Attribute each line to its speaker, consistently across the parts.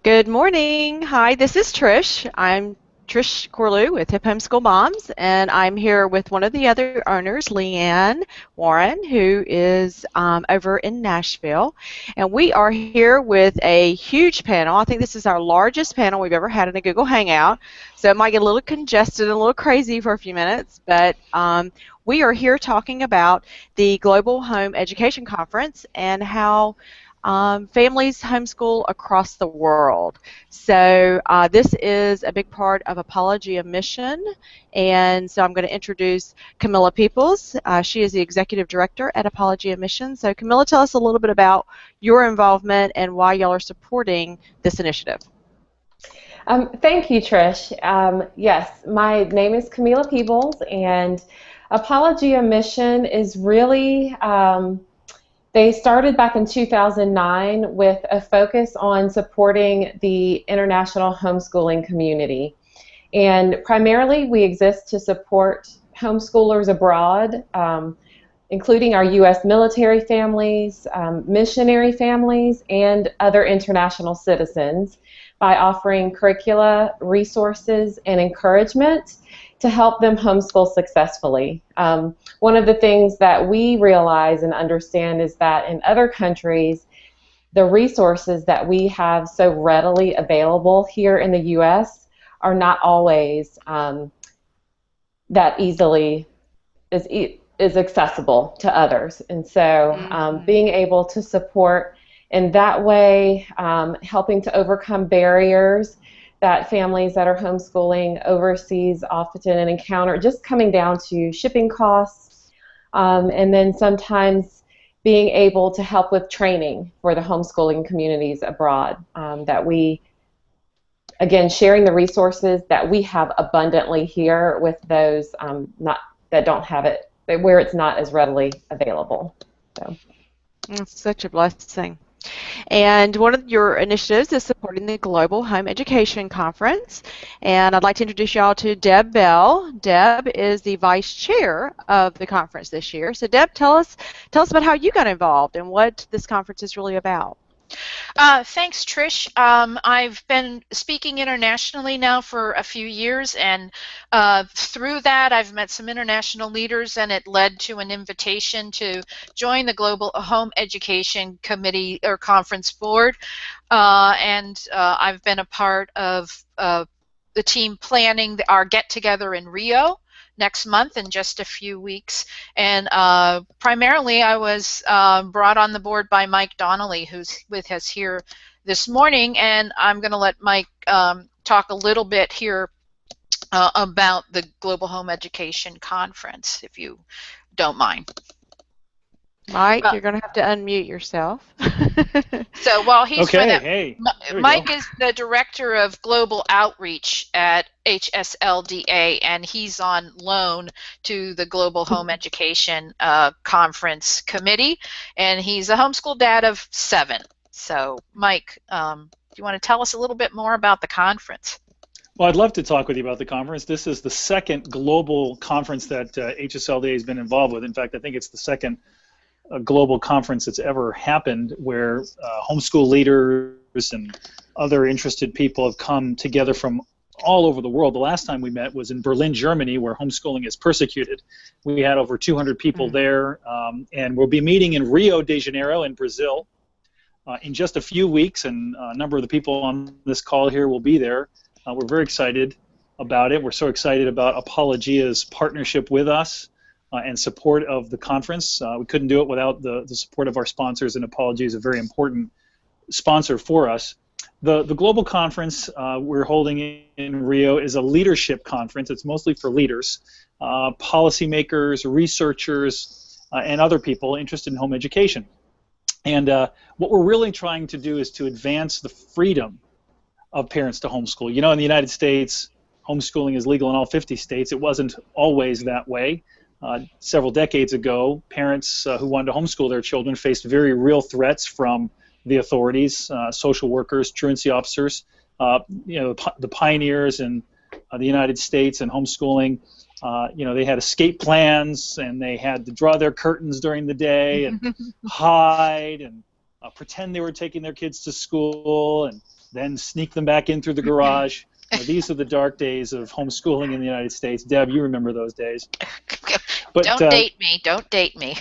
Speaker 1: Good morning. Hi, this is Trish. I'm Trish Corlew with Hip Homeschool Moms, and I'm here with one of the other owners, Leanne Warren, who is over in Nashville. And we are here with a huge panel. I think this is our largest panel we've ever had in a Google Hangout, so it might get a little congested and a little crazy for a few minutes, but we are here talking about the Global Home Education Conference and how families homeschool across the world. So this is a big part of Apologia mission, and so I'm going to introduce Camilla Peoples. She is the Executive Director at Apologia Mission. So Camilla, tell us a little bit about your involvement and why y'all are supporting this initiative.
Speaker 2: Thank you, Trish. Yes, my name is Camila Peebles, and Apologia Mission is really, they started back in 2009 with a focus on supporting the international homeschooling community. And primarily we exist to support homeschoolers abroad, including our U.S. military families, missionary families, and other international citizens, by offering curricula, resources, and encouragement to help them homeschool successfully. One of the things that we realize and understand is that in other countries, the resources that we have so readily available here in the U.S. are not always that easily is accessible to others. And so being able to support in that way, helping to overcome barriers that families that are homeschooling overseas often encounter, just coming down to shipping costs, and then sometimes being able to help with training for the homeschooling communities abroad, that we, again, sharing the resources that we have abundantly here with those that don't have it, where it's not as readily available. So.
Speaker 1: It's such a blessing. And one of your initiatives is supporting the Global Home Education Conference. And I'd like to introduce y'all to Debra Bell. Deb is the vice chair of the conference this year. So Deb, tell us about how you got involved and what this conference is really about.
Speaker 3: Thanks, Trish. I've been speaking internationally now for a few years, and through that I've met some international leaders, and it led to an invitation to join the Global Home Education Committee or Conference Board, and I've been a part of the team planning our get-together in Rio next month in just a few weeks. And primarily I was brought on the board by Mike Donnelly, who's with us here this morning, and I'm going to let Mike talk a little bit here about the Global Home Education Conference, if you don't mind.
Speaker 1: Mike, you're going to have to unmute yourself.
Speaker 3: So while he's
Speaker 4: okay,
Speaker 3: Mike is the director of global outreach at HSLDA, and he's on loan to the Global Home Education Conference Committee, and he's a homeschool dad of 7. So Mike, do you want to tell us a little bit more about the conference?
Speaker 4: Well, I'd love to talk with you about the conference. This is the second global conference that HSLDA has been involved with. In fact, I think it's the second global conference that's ever happened where homeschool leaders and other interested people have come together from all over the world. The last time we met was in Berlin, Germany, where homeschooling is persecuted. We had over 200 people there, and we'll be meeting in Rio de Janeiro in Brazil in just a few weeks, and a number of the people on this call here will be there. We're very excited about it. We're so excited about Apologia's partnership with us and support of the conference. We couldn't do it without the support of our sponsors, and Apologia is a very important sponsor for us. The global conference we're holding in Rio is a leadership conference. It's mostly for leaders, policymakers, researchers, and other people interested in home education. And what we're really trying to do is to advance the freedom of parents to homeschool. You know, in the United States, homeschooling is legal in all 50 states. It wasn't always that way. Several decades ago, parents who wanted to homeschool their children faced very real threats from the authorities, social workers, truancy officers, the pioneers in the United States and homeschooling. They had escape plans, and they had to draw their curtains during the day and hide and pretend they were taking their kids to school, and then sneak them back in through the garage. These are the dark days of homeschooling in the United States. Deb, you remember those days. But,
Speaker 3: don't date me. Don't date me.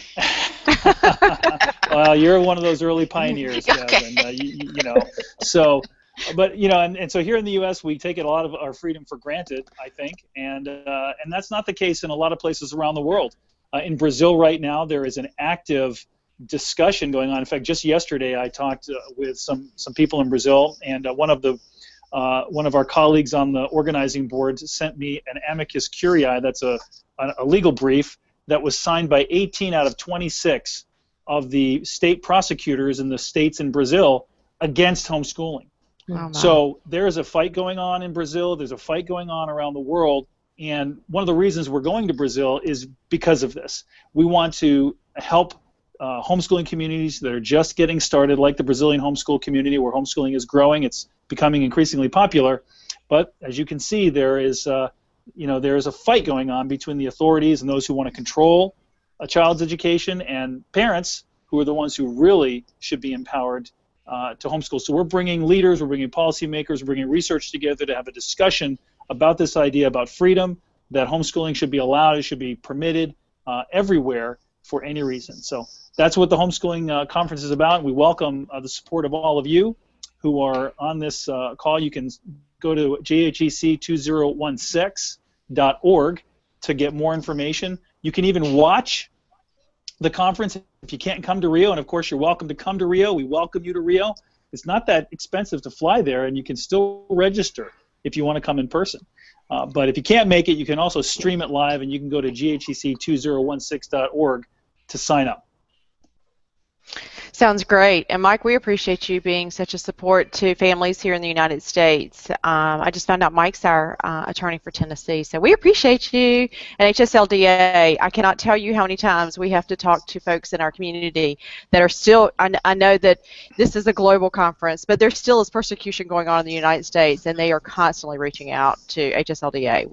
Speaker 4: Well, you're one of those early pioneers, Deb,
Speaker 3: Okay.
Speaker 4: and you know. So, but and so here in the U.S. we take a lot of our freedom for granted, I think, and that's not the case in a lot of places around the world. In Brazil right now, there is an active discussion going on. In fact, just yesterday I talked with some people in Brazil, and one of our colleagues on the organizing board sent me an amicus curiae. That's a legal brief that was signed by 18 out of 26 of the state prosecutors in the states in Brazil against homeschooling.
Speaker 1: Oh,
Speaker 4: So there's a fight going on in Brazil. There's a fight going on around the world. And one of the reasons we're going to Brazil is because of this. We want to help homeschooling communities that are just getting started, like the Brazilian homeschool community, where homeschooling is growing. It's becoming increasingly popular. But as you can see, there is a fight going on between the authorities and those who want to control a child's education, and parents who are the ones who really should be empowered to homeschool. So we're bringing leaders, we're bringing policymakers, we're bringing research together to have a discussion about this idea about freedom, that homeschooling should be allowed, it should be permitted everywhere for any reason. So that's what the homeschooling conference is about. We welcome the support of all of you who are on this call. You can go to GHEC2016.org to get more information. You can even watch the conference if you can't come to Rio, and of course you're welcome to come to Rio. We welcome you to Rio. It's not that expensive to fly there, and you can still register if you want to come in person. But if you can't make it, you can also stream it live, and you can go to GHEC2016.org to sign up.
Speaker 1: Sounds great. And Mike, we appreciate you being such a support to families here in the United States. I just found out Mike's our attorney for Tennessee, so we appreciate you. And HSLDA, I cannot tell you how many times we have to talk to folks in our community that are still, I know that this is a global conference, but there still is persecution going on in the United States, and they are constantly reaching out to HSLDA.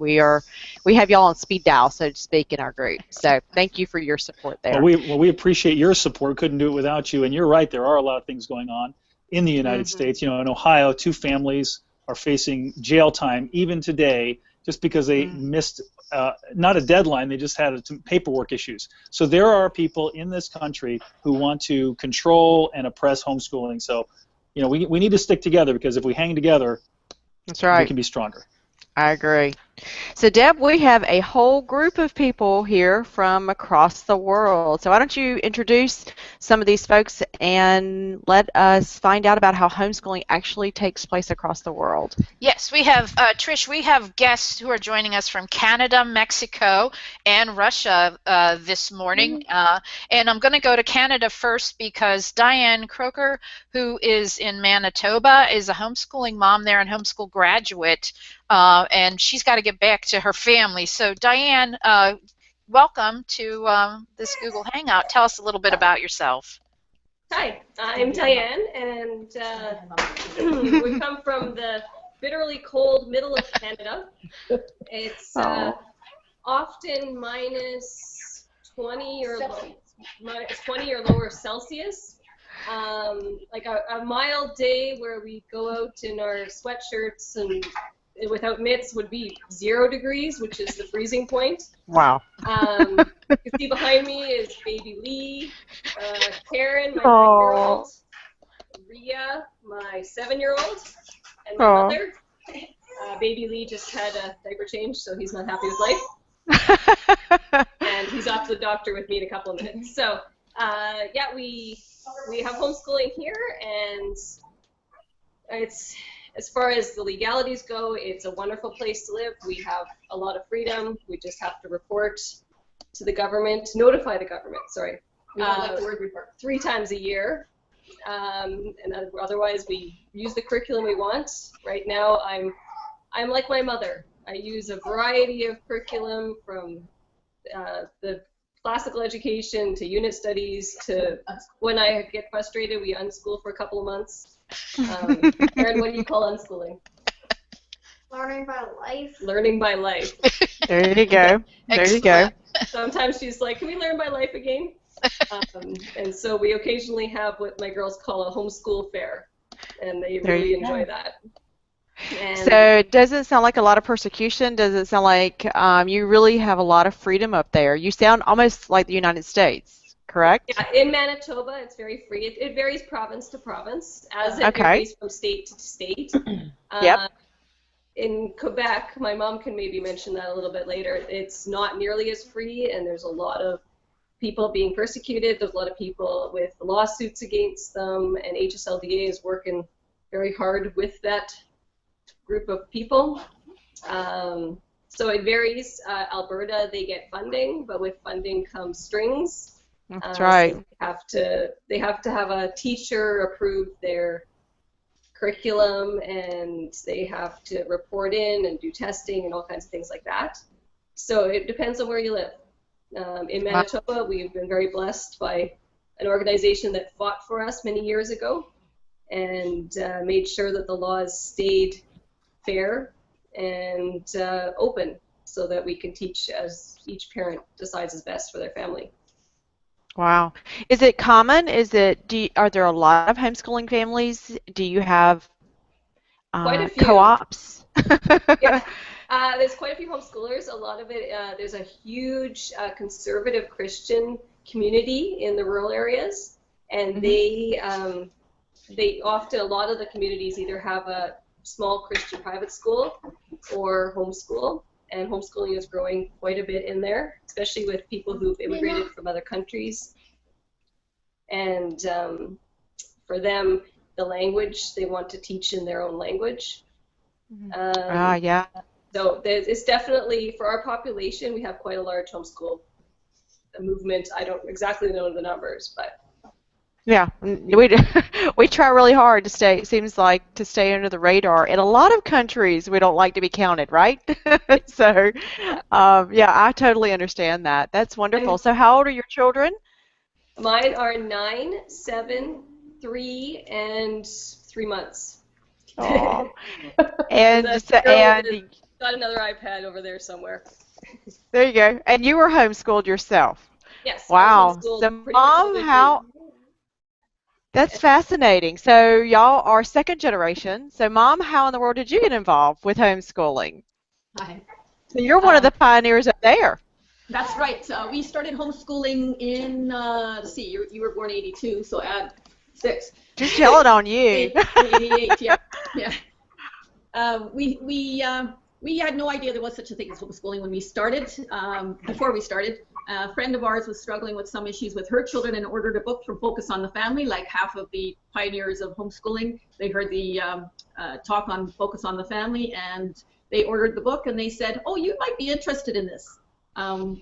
Speaker 1: We have y'all on speed dial, so to speak, in our group. So thank you for your support there.
Speaker 4: Well, we appreciate your support. Couldn't do it without you. And you're right, there are a lot of things going on in the United States. You know, in Ohio, 2 families are facing jail time even today just because they missed not a deadline, they just had paperwork issues. So there are people in this country who want to control and oppress homeschooling. So, you know, we need to stick together, because if we hang together,
Speaker 1: that's right,
Speaker 4: we can be stronger.
Speaker 1: I agree. So, Deb, we have a whole group of people here from across the world. So why don't you introduce some of these folks and let us find out about how homeschooling actually takes place across the world.
Speaker 3: Yes, we have, Trish, we have guests who are joining us from Canada, Mexico, and Russia this morning. And I'm going to go to Canada first because Diane Croker, who is in Manitoba, is a homeschooling mom there and homeschool graduate. And she's got to get back to her family. So Diane, welcome to this Google Hangout. Tell us a little bit about yourself.
Speaker 5: Hi, I'm Diane, and we come from the bitterly cold middle of Canada. It's often minus 20 or lower Celsius. Like a mild day where we go out in our sweatshirts and without mitts would be 0 degrees, which is the freezing point.
Speaker 1: Wow.
Speaker 5: You can see behind me is baby Lee, Karen, my 9-year-old, Rhea, my 7-year-old, and my mother. Baby Lee just had a diaper change, so he's not happy with life. And he's off to the doctor with me in a couple of minutes. So, yeah, we have homeschooling here, and it's, as far as the legalities go, it's a wonderful place to live. We have a lot of freedom. We just have to report to the government, notify the government, sorry. We don't like the word report. 3 times a year. And otherwise, we use the curriculum we want. Right now, I'm like my mother. I use a variety of curriculum from the classical education to unit studies to when I get frustrated, we unschool for a couple of months. Erin, what do you call unschooling?
Speaker 6: Learning by life.
Speaker 5: Learning by life.
Speaker 1: There you go. There you go.
Speaker 5: Sometimes she's like, can we learn by life again? And so we occasionally have what my girls call a homeschool fair. and they
Speaker 1: There
Speaker 5: really
Speaker 1: you
Speaker 5: enjoy
Speaker 1: go.
Speaker 5: that. And
Speaker 1: So does it sound like a lot of persecution? Does it sound like you really have a lot of freedom up there? You sound almost like the United States, correct?
Speaker 5: yeah, in Manitoba, it's very free. It varies province to province, as it
Speaker 1: Okay.
Speaker 5: varies from state to state.
Speaker 1: Yep.
Speaker 5: In Quebec, my mom can maybe mention that a little bit later, it's not nearly as free, and there's a lot of people being persecuted. There's a lot of people with lawsuits against them, and HSLDA is working very hard with that group of people. So it varies. Alberta, they get funding, but with funding comes strings.
Speaker 1: That's right.
Speaker 5: So they have to have a teacher approve their curriculum, and they have to report in and do testing and all kinds of things like that. So it depends on where you live. In Manitoba, we've been very blessed by an organization that fought for us many years ago and made sure that the laws stayed fair and open so that we can teach as each parent decides is best for their family.
Speaker 1: Wow. Is it common? Are there a lot of homeschooling families? Do you have
Speaker 5: Quite a few.
Speaker 1: co-ops?
Speaker 5: Yeah. There's quite a few homeschoolers. A lot of it, there's a huge conservative Christian community in the rural areas, and they often, a lot of the communities either have a small Christian private school or homeschool, and homeschooling is growing quite a bit in there, especially with people who've immigrated from other countries. And for them, the language, they want to teach in their own language.
Speaker 1: Yeah.
Speaker 5: So it's definitely, for our population, we have quite a large homeschool movement. I don't exactly know the numbers, but
Speaker 1: Yeah, we try really hard to stay, it seems like, to stay under the radar. In a lot of countries, we don't like to be counted, right? So, yeah, I totally understand that. That's wonderful. So how old are your children?
Speaker 5: Mine are 9, 7, 3, and 3 months.
Speaker 1: Oh,
Speaker 5: And
Speaker 1: and
Speaker 5: and got another iPad over there somewhere.
Speaker 1: there you go. And you were homeschooled yourself.
Speaker 5: Yes.
Speaker 1: Wow.
Speaker 5: I was homeschooled
Speaker 1: So,
Speaker 5: pretty much all
Speaker 1: Mom,
Speaker 5: the way through.
Speaker 1: that's fascinating. So, y'all are second generation. So, Mom, how in the world did you get involved with homeschooling?
Speaker 7: Hi.
Speaker 1: So, you're one of the pioneers up there.
Speaker 7: That's right. We started homeschooling in, let's see, you were born 82, so add 6.
Speaker 1: Just telling on you.
Speaker 7: 88, yeah. We had no idea there was such a thing as homeschooling when we started. Before we started, a friend of ours was struggling with some issues with her children and ordered a book from Focus on the Family, like half of the pioneers of homeschooling. They heard the talk on Focus on the Family, and they ordered the book, and they said, oh, you might be interested in this.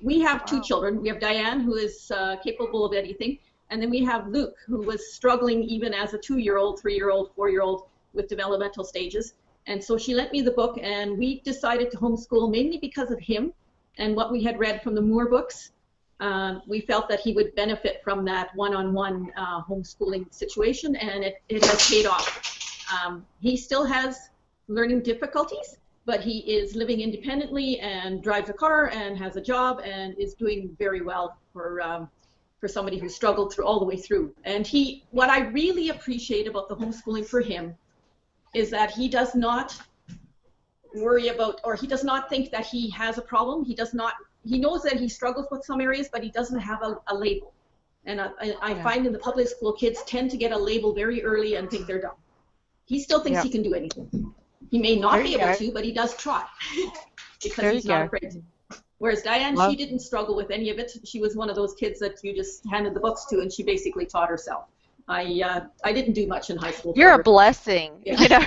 Speaker 7: We have 2 children. We have Diane, who is capable of anything, and then we have Luke, who was struggling even as a 2-year-old, 3-year-old, 4-year-old with developmental stages. And so she lent me the book, and we decided to homeschool mainly because of him and what we had read from the Moore books. We felt that he would benefit from that one-on-one homeschooling situation, and it has paid off. He still has learning difficulties, but he is living independently and drives a car and has a job and is doing very well for somebody who struggled through all the way through. And what I really appreciate about the homeschooling for him is that he does not worry about, or he does not think that he has a problem. He knows that he struggles with some areas, but he doesn't have a label. And I find in the public school, kids tend to get a label very early and think they're dumb. He still thinks he can do anything. He may not be able to, but he does try because he's not afraid to. Whereas Diane, she didn't struggle with any of it. She was one of those kids that you just handed the books to, and she basically taught herself. I didn't do much in high school.
Speaker 1: You're a blessing, you know.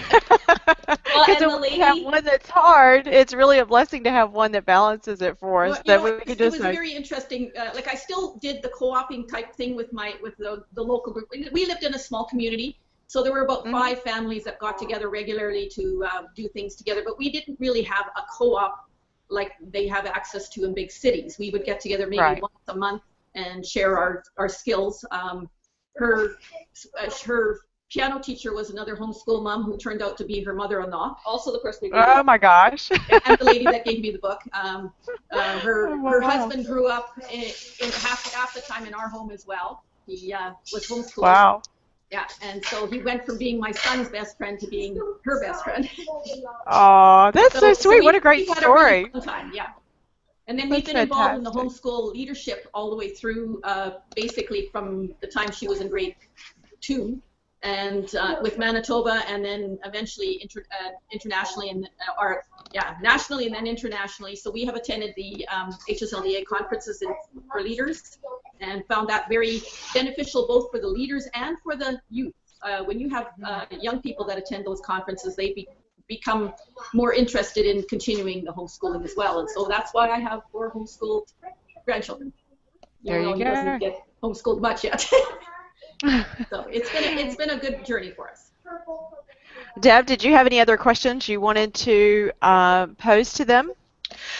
Speaker 1: Because when we have one that's hard, it's really a blessing to have one that balances it for us.
Speaker 7: It was very interesting. Like I still did the co-oping type thing with the local group. We lived in a small community, so there were about 5 families that got together regularly to do things together. But we didn't really have a co-op like they have access to in big cities. We would get together maybe once a month and share our skills. Her piano teacher was another homeschool mom who turned out to be her mother-in-law. Also the person who grew
Speaker 1: up. My gosh.
Speaker 7: And the lady that gave me the book. Her husband grew up in half the time in our home as well. He was homeschooled.
Speaker 1: Wow.
Speaker 7: Yeah, and so he went from being my son's best friend to being her best friend.
Speaker 1: Oh, that's so sweet. What a great
Speaker 7: we've had a really
Speaker 1: story.
Speaker 7: fun time, yeah. And then we've
Speaker 1: That's
Speaker 7: been involved in the
Speaker 1: fantastic.
Speaker 7: homeschool leadership all the way through, basically from the time she was in grade 2, and with Manitoba, and then eventually internationally, and or yeah, nationally and then internationally. So we have attended the HSLDA conferences for leaders, and found that very beneficial both for the leaders and for the youth. When you have young people that attend those conferences, they become more interested in continuing the homeschooling as well. And so that's why I have 4 homeschooled grandchildren.
Speaker 1: There you
Speaker 7: He
Speaker 1: go.
Speaker 7: doesn't get homeschooled much yet. So it's been a good journey for us.
Speaker 1: Deb, did you have any other questions you wanted to pose to them?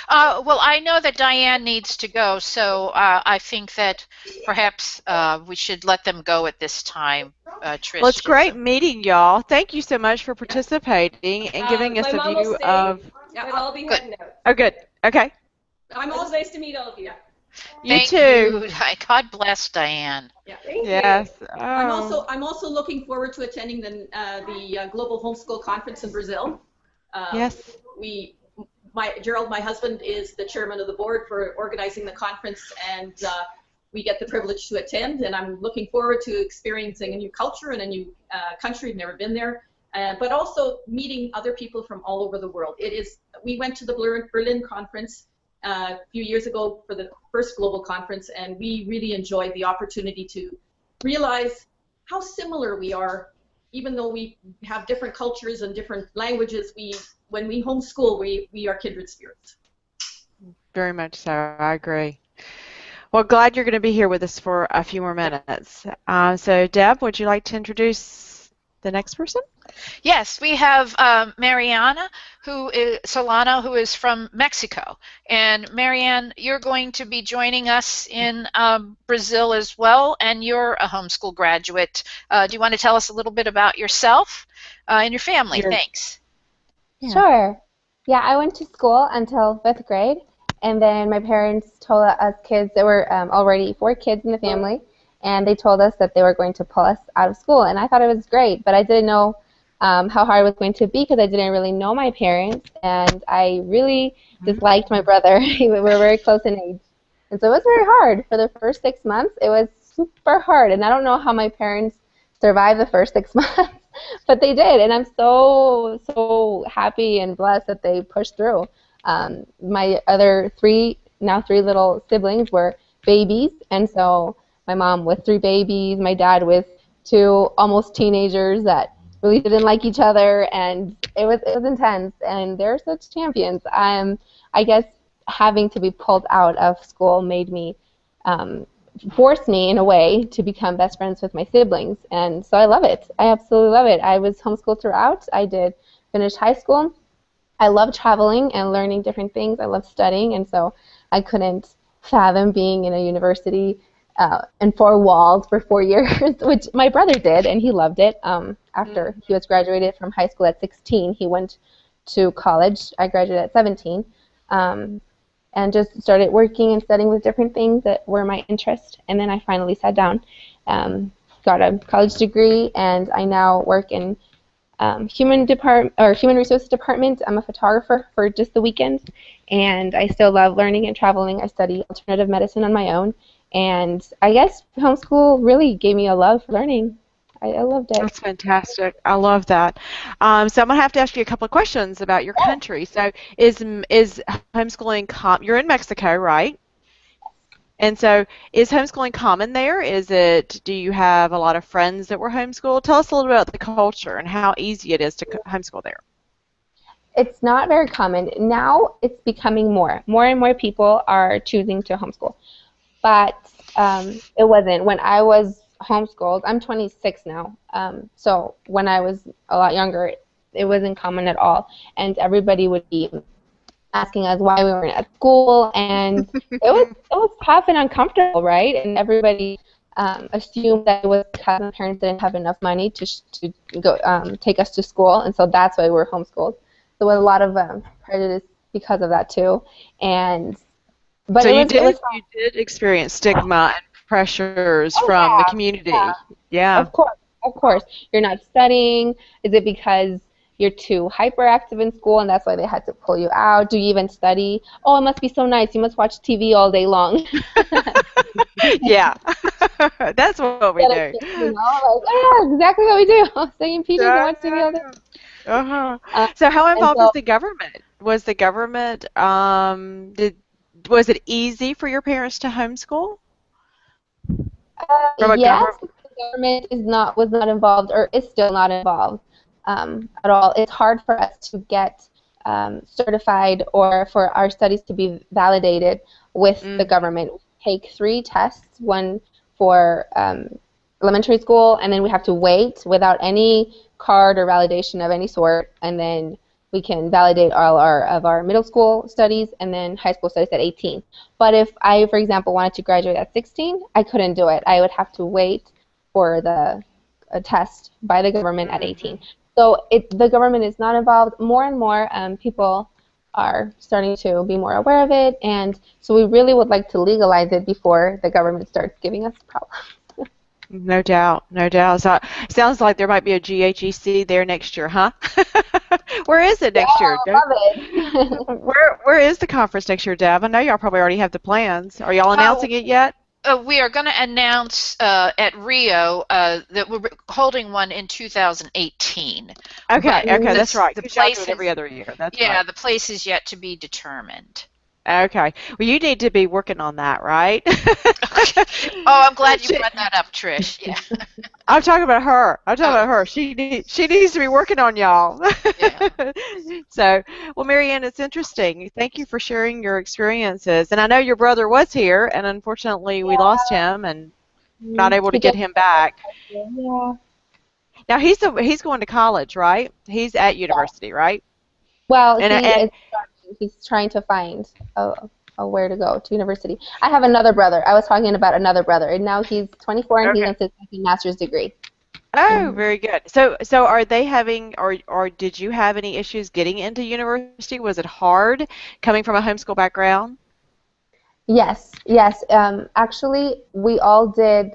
Speaker 3: Well, I know that Diane needs to go, so I think that perhaps we should let them go at this time. Trish.
Speaker 1: Well, it's great meeting y'all. Thank you so much for participating and giving us
Speaker 5: My
Speaker 1: a
Speaker 5: mom will
Speaker 1: view
Speaker 5: stay,
Speaker 1: of.
Speaker 5: but I'll be heading out.
Speaker 1: Oh, good. Okay.
Speaker 5: I'm always nice to meet all of you.
Speaker 1: You
Speaker 3: Thank
Speaker 1: too.
Speaker 3: you. God bless Diane.
Speaker 5: Yeah, thank
Speaker 1: Yes.
Speaker 5: you.
Speaker 1: Oh.
Speaker 7: I'm also looking forward to attending the Global Homeschool Conference in Brazil.
Speaker 1: Yes.
Speaker 7: Gerald, my husband, is the chairman of the board for organizing the conference, and we get the privilege to attend, and I'm looking forward to experiencing a new culture and a new country. I've never been there, but also meeting other people from all over the world. We went to the Berlin conference a few years ago for the first global conference, and we really enjoyed the opportunity to realize how similar we are, even though we have different cultures and different languages. When we homeschool, we are kindred spirits.
Speaker 1: Very much so. I agree. Well, glad you're going to be here with us for a few more minutes. So, Deb, would you like to introduce the next person?
Speaker 3: Yes, we have Mariana Solano, who is from Mexico. And Marianne, you're going to be joining us in Brazil as well, and you're a homeschool graduate. Do you want to tell us a little bit about yourself and your family? Thanks.
Speaker 8: Yeah. Sure. Yeah, I went to school until 5th grade, and then my parents told us kids, there were already 4 kids in the family, and they told us that they were going to pull us out of school. And I thought it was great, but I didn't know how hard it was going to be because I didn't really know my parents, and I really disliked my brother. We were very close in age. And so it was very hard. For the first 6 months, it was super hard, and I don't know how my parents survived the first 6 months, but they did, and I'm so happy and blessed that they pushed through. My other 3 little siblings were babies, and so my mom with 3 babies, my dad with 2 almost teenagers that really didn't like each other, and it was intense, and they're such champions. I guess having to be pulled out of school made me forced me in a way to become best friends with my siblings, and so I love it. I absolutely love it. I was homeschooled throughout. I did finish high school. I love traveling and learning different things. I love studying, and so I couldn't fathom being in a university in 4 walls for 4 years, which my brother did, and he loved it. After he was graduated from high school at 16, he went to college. I graduated at 17. And just started working and studying with different things that were my interest. And then I finally sat down, got a college degree, and I now work in human resources department. I'm a photographer for just the weekends, and I still love learning and traveling. I study alternative medicine on my own, and I guess homeschool really gave me a love for learning. I loved it.
Speaker 1: That's fantastic. I love that. So I'm going to have to ask you a couple of questions about your country. So is homeschooling you're in Mexico, right? And so is homeschooling common there? Do you have a lot of friends that were homeschooled? Tell us a little bit about the culture and how easy it is to homeschool there.
Speaker 8: It's not very common. Now it's becoming more. More and more people are choosing to homeschool. But it wasn't. When I was homeschooled, I'm 26 now, so when I was a lot younger, it wasn't common at all, and everybody would be asking us why we weren't at school, and it was tough and uncomfortable, right? And everybody assumed that it was because my parents didn't have enough money to go take us to school, and so that's why we were homeschooled. There was a lot of prejudice because of that too, but
Speaker 1: so
Speaker 8: you did
Speaker 1: experience stigma and pressures from the community. Yeah.
Speaker 8: Of of course. You're not studying. Is it because you're too hyperactive in school and that's why they had to pull you out? Do you even study? Oh, it must be so nice. You must watch TV all day long.
Speaker 1: Yeah, that's what we do.
Speaker 8: You know, like, yeah, exactly what we do. Stay in PJs and watch TV all day.
Speaker 1: Uh-huh.
Speaker 8: Um,
Speaker 1: So how
Speaker 8: and
Speaker 1: involved
Speaker 8: so,
Speaker 1: was the government? Was the government was it easy for your parents to homeschool from a
Speaker 8: yes,
Speaker 1: government?
Speaker 8: the government was not involved, or is still not involved at all. It's hard for us to get certified or for our studies to be validated with the government. We take 3 tests, one for elementary school, and then we have to wait without any card or validation of any sort, and then we can validate all of our middle school studies and then high school studies at 18. But if I, for example, wanted to graduate at 16, I couldn't do it. I would have to wait for the test by the government at 18. So the government is not involved. More and more people are starting to be more aware of it, and so we really would like to legalize it before the government starts giving us problems.
Speaker 1: No doubt, no doubt. So it sounds like there might be a GHEC there next year, huh? Where is it next year?
Speaker 8: I love it.
Speaker 1: Where is the conference next year, Deb? I know y'all probably already have the plans. Are y'all announcing it yet?
Speaker 3: We are going to announce at Rio that we're holding one in 2018.
Speaker 1: Okay, okay, that's right.
Speaker 3: The
Speaker 1: 'Cause y'all do
Speaker 3: place
Speaker 1: it every other year. That's
Speaker 3: yeah,
Speaker 1: right.
Speaker 3: the place is yet to be determined.
Speaker 1: Okay. Well, you need to be working on that, right?
Speaker 3: Oh, I'm glad you brought that up, Trish. Yeah.
Speaker 1: I'm talking about her. I'm talking about her. She needs to be working on y'all.
Speaker 3: Yeah.
Speaker 1: So, well, Marianne, it's interesting. Thank you for sharing your experiences. And I know your brother was here, and unfortunately we lost him and not able to get him back.
Speaker 8: Yeah.
Speaker 1: Now he's going to college, right? He's at university, right?
Speaker 8: Well,
Speaker 1: And
Speaker 8: he's trying to find where to go to university. I have another brother. I was talking about another brother, and now he's 24 and he's on his second master's degree.
Speaker 1: oh, very good. So are they having, or did you have any issues getting into university? Was it hard coming from a homeschool background?
Speaker 8: Yes, yes. Actually, we all did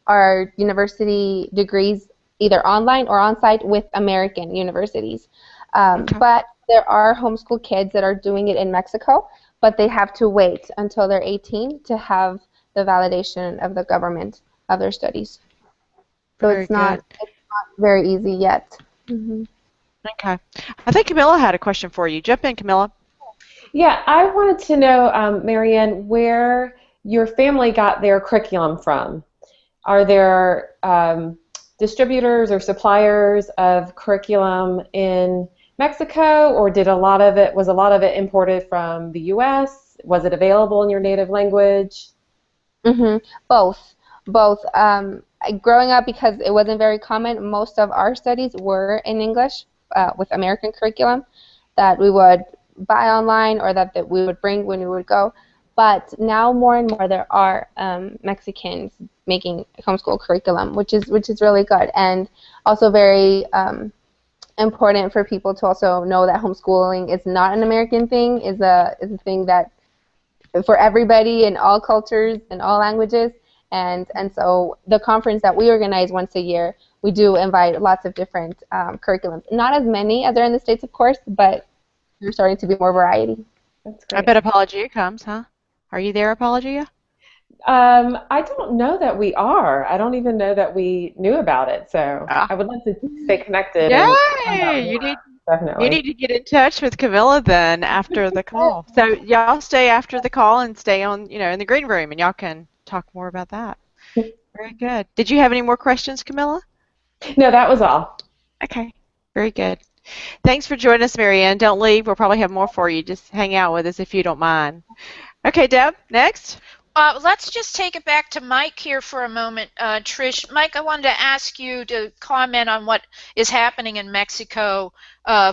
Speaker 8: our university degrees either online or on-site with American universities. But there are homeschool kids that are doing it in Mexico, but they have to wait until they're 18 to have the validation of the government of their studies. So it's not very easy yet. Mm-hmm.
Speaker 1: Okay. I think Camilla had a question for you. Jump in, Camilla.
Speaker 2: Yeah, I wanted to know, Marianne, where your family got their curriculum from. Are there distributors or suppliers of curriculum in Mexico, or was a lot of it imported from the U.S.? Was it available in your native language?
Speaker 8: Mm-hmm. Both. Growing up, because it wasn't very common, most of our studies were in English with American curriculum that we would buy online or that we would bring when we would go. But now more and more there are Mexicans making homeschool curriculum, which is really good, and also very important for people to also know that homeschooling is not an American thing, is a thing that for everybody in all cultures and all languages. And so the conference that we organize once a year, we do invite lots of different curriculums. Not as many as there are in the States, of course, but there's starting to be more variety.
Speaker 2: That's great.
Speaker 1: I bet Apologia comes, huh? Are you there, Apologia?
Speaker 2: I don't know that we are. I don't even know that we knew about it. So I would love to stay connected.
Speaker 1: Yeah,
Speaker 2: Definitely.
Speaker 1: you need to get in touch with Camilla then after the call. So y'all stay after the call and stay on, in the green room, and y'all can talk more about that. Very good. Did you have any more questions, Camilla?
Speaker 2: No, that was all.
Speaker 1: Okay, very good. Thanks for joining us, Marianne. Don't leave. We'll probably have more for you. Just hang out with us if you don't mind. Okay, Deb, next.
Speaker 3: Let's just take it back to Mike here for a moment, Trish. Mike, I wanted to ask you to comment on what is happening in Mexico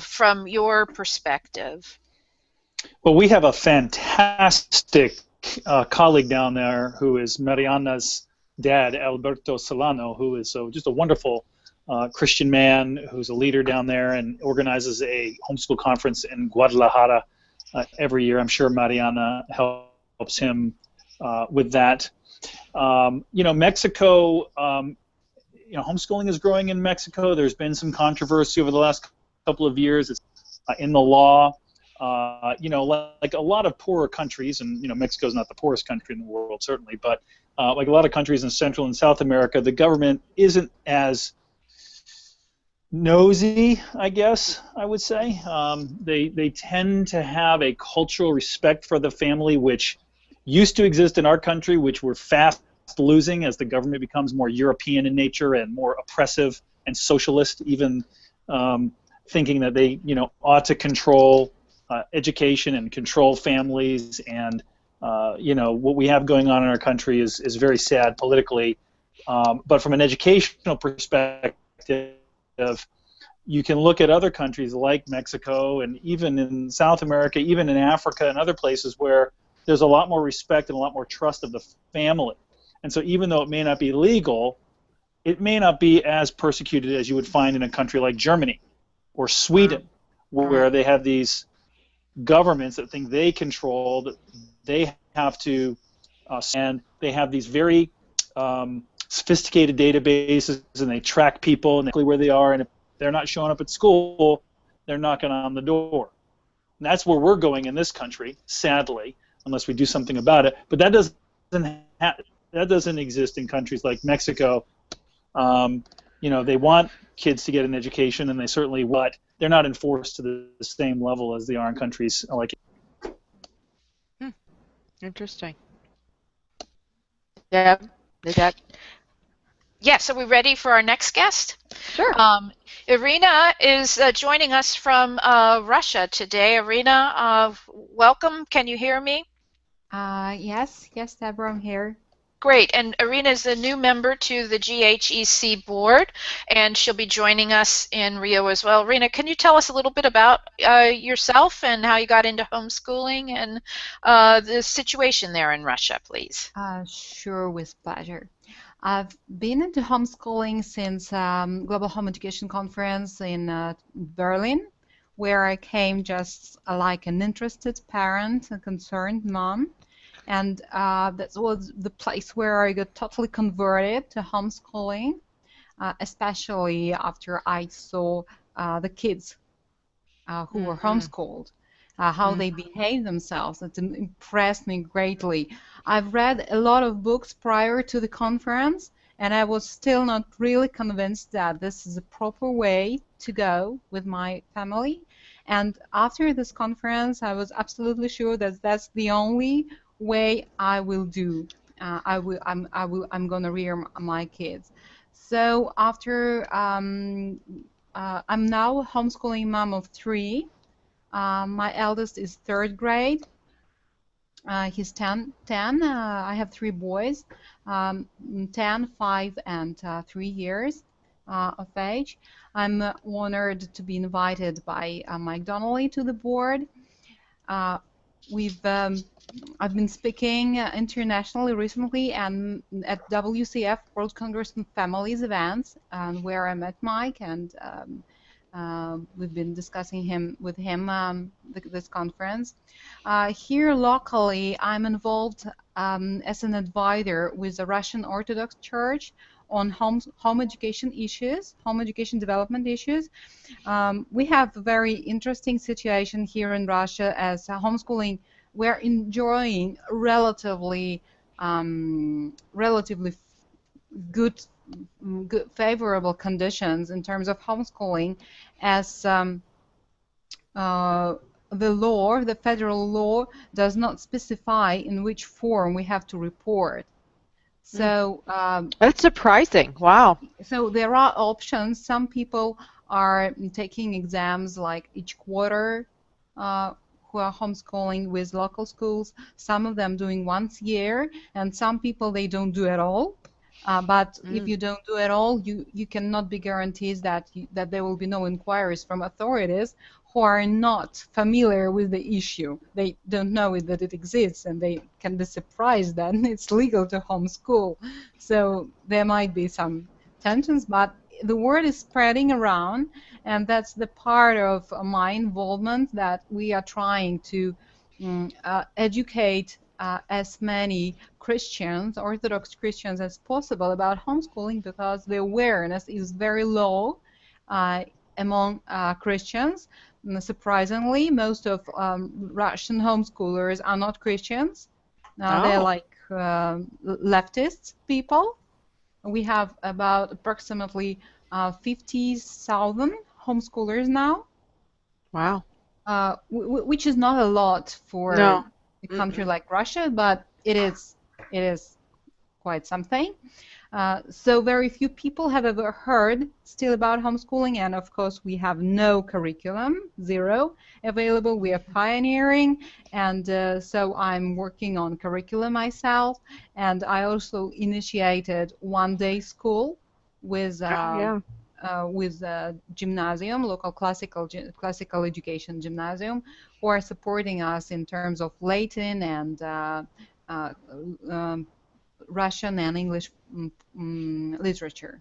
Speaker 3: from your perspective.
Speaker 4: Well, we have a fantastic colleague down there who is Mariana's dad, Alberto Solano, who is just a wonderful Christian man who's a leader down there and organizes a homeschool conference in Guadalajara every year. I'm sure Mariana helps him with that. Mexico homeschooling is growing in Mexico. There's been some controversy over the last couple of years. It's in the law. Like a lot of poorer countries, and Mexico's not the poorest country in the world, certainly, but like a lot of countries in Central and South America, the government isn't as nosy, I guess I would say. They tend to have a cultural respect for the family, which used to exist in our country, which we're fast losing as the government becomes more European in nature and more oppressive and socialist, even thinking that they ought to control education and control families. And what we have going on in our country is very sad politically. But from an educational perspective, you can look at other countries like Mexico and even in South America, even in Africa and other places where there's a lot more respect and a lot more trust of the family. And so even though it may not be legal, it may not be as persecuted as you would find in a country like Germany or Sweden, where they have these governments that think they control, that they have to, and they have these very sophisticated databases, and they track people and where they are, and if they're not showing up at school, they're knocking on the door. And that's where we're going in this country, sadly, unless we do something about it. But that doesn't exist in countries like Mexico. They want kids to get an education, and they certainly they're not enforced to the same level as they are in countries like.
Speaker 1: Interesting. Yeah. Is that?
Speaker 3: Yes, are we ready for our next guest?
Speaker 1: Sure.
Speaker 3: Irina is joining us from Russia today. Irina, welcome. Can you hear me?
Speaker 9: Yes, Debra, I'm here.
Speaker 3: Great, and Irina is a new member to the GHEC board, and she'll be joining us in Rio as well. Irina, can you tell us a little bit about yourself and how you got into homeschooling and the situation there in Russia, please?
Speaker 9: Sure, with pleasure. I've been into homeschooling since Global Home Education Conference in Berlin, where I came just like an interested parent, a concerned mom. And that was the place where I got totally converted to homeschooling, especially after I saw the kids who were homeschooled, how they behave themselves. It impressed me greatly. I've read a lot of books prior to the conference, and I was still not really convinced that this is a proper way to go with my family. And after this conference, I was absolutely sure that that's the only way I will do. I'm gonna rear my kids. So after I'm now a homeschooling mom of 3. My eldest is 3rd grade. He's 10. I have 3 boys, 10, 5, and 3 years of age. I'm honored to be invited by Mike Donnelly to the board. I've been speaking internationally recently and at WCF, World Congress of Families events, where I met Mike, and we've been discussing with him this conference. Here locally, I'm involved as an advisor with the Russian Orthodox Church on home education issues, home education development issues. We have a very interesting situation here in Russia as homeschooling. We're enjoying relatively good, favorable conditions in terms of homeschooling, as the federal law does not specify in which form we have to report. So
Speaker 1: that's surprising. Wow.
Speaker 9: So there are options. Some people are taking exams like each quarter who are homeschooling with local schools. Some of them doing once a year, and some people they don't do at all. But if you don't do it all, you cannot be guaranteed that there will be no inquiries from authorities who are not familiar with the issue. They don't know that it exists, and they can be surprised that it's legal to homeschool. So there might be some tensions, but the word is spreading around, and that's the part of my involvement, that we are trying to educate as many Christians, Orthodox Christians, as possible about homeschooling because the awareness is very low among Christians. And surprisingly, most of Russian homeschoolers are not Christians. They're like leftist people. We have about approximately 50,000 homeschoolers now.
Speaker 1: Wow.
Speaker 9: Which is not a lot for a country like Russia, but it is quite something. So very few people have ever heard still about homeschooling, and of course we have no curriculum, zero available. We are pioneering, and so I'm working on curriculum myself, and I also initiated one-day school with gymnasium, local classical education gymnasium, who are supporting us in terms of Latin and Russian and English literature.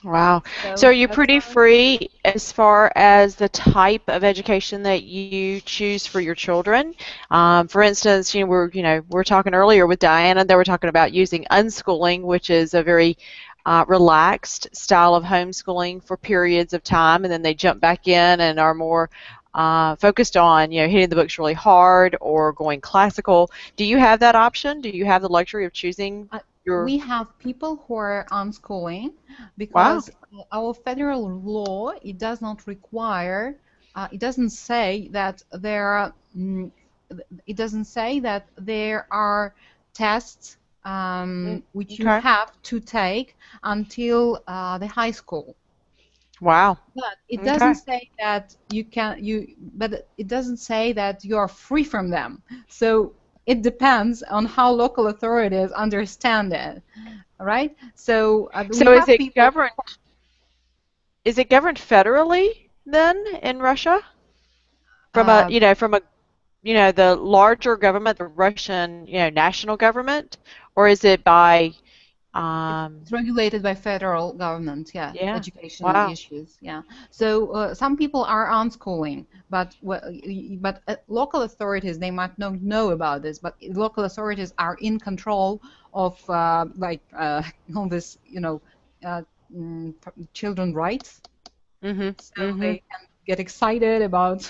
Speaker 1: Wow. So are you pretty free as far as the type of education that you choose for your children? For instance, we're talking earlier with Diana. They were talking about using unschooling, which is a very relaxed style of homeschooling for periods of time, and then they jump back in and are more focused on hitting the books really hard or going classical. Do you have that option? Do you have the luxury of choosing your...
Speaker 9: We have people who are unschooling because our federal law, it does not require, it doesn't say that there are tests which you have to take until the high school.
Speaker 1: Wow.
Speaker 9: But it doesn't say that but it doesn't say that you are free from them. So it depends on how local authorities understand it, right? So
Speaker 1: is it governed? Is it governed federally then in Russia? From the larger government, the Russian national government, or is it by
Speaker 9: it's regulated by federal government, educational issues, So some people are unschooling, but local authorities, they might not know about this, but local authorities are in control of all this, children rights. So they can get excited about